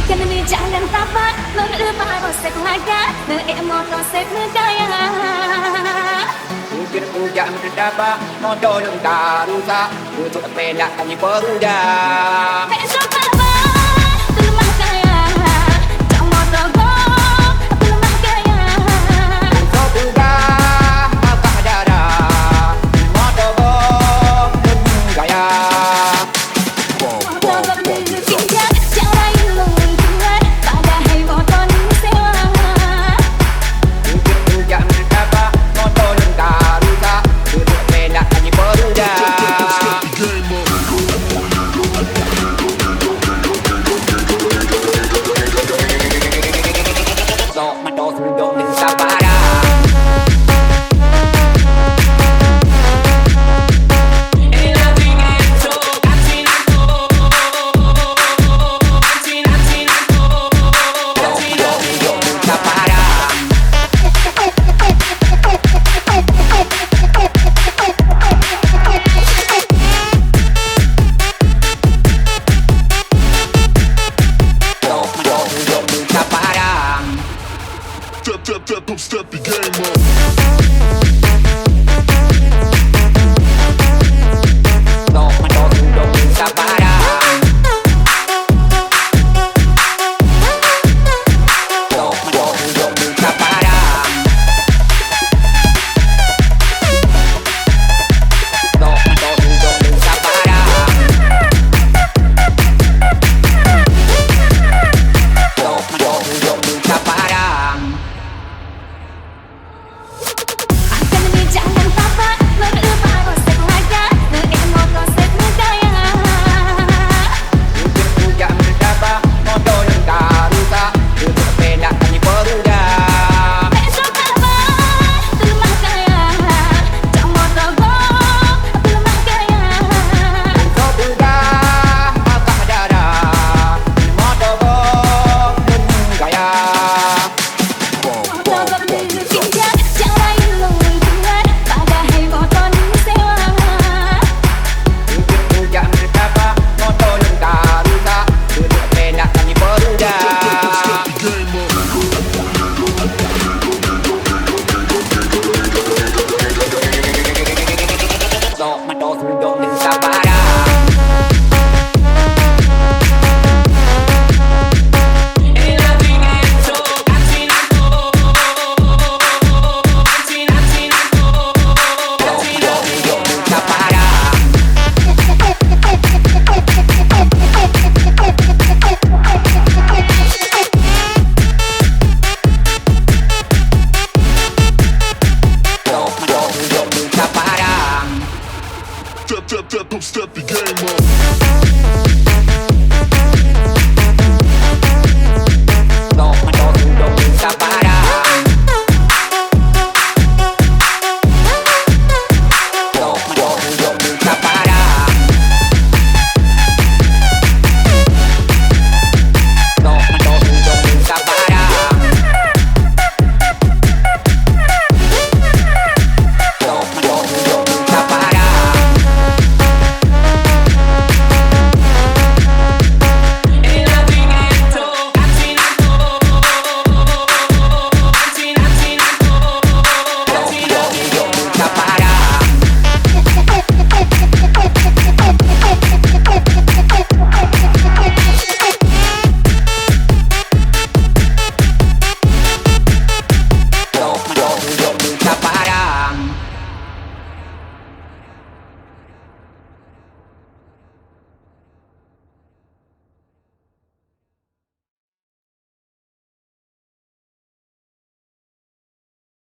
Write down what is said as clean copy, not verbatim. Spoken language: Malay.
Karena jalan tapak merubah rosek laga emosi negaya. Mungkin puja mendapat motor yang tak rusak untuk pelak kami perudah. Besok apa lemah kaya, jauh motor go lemah kaya. Kau perudah apa darah motor go gaya. Motor go berpinjak cara ilmu lingkungan pada hai motor sewa. Mungkin puja mendapat motor yang tak rusak untuk pelak kami perudah. Sok motor sundong dan sabara. Step, step, step, step, step, begin.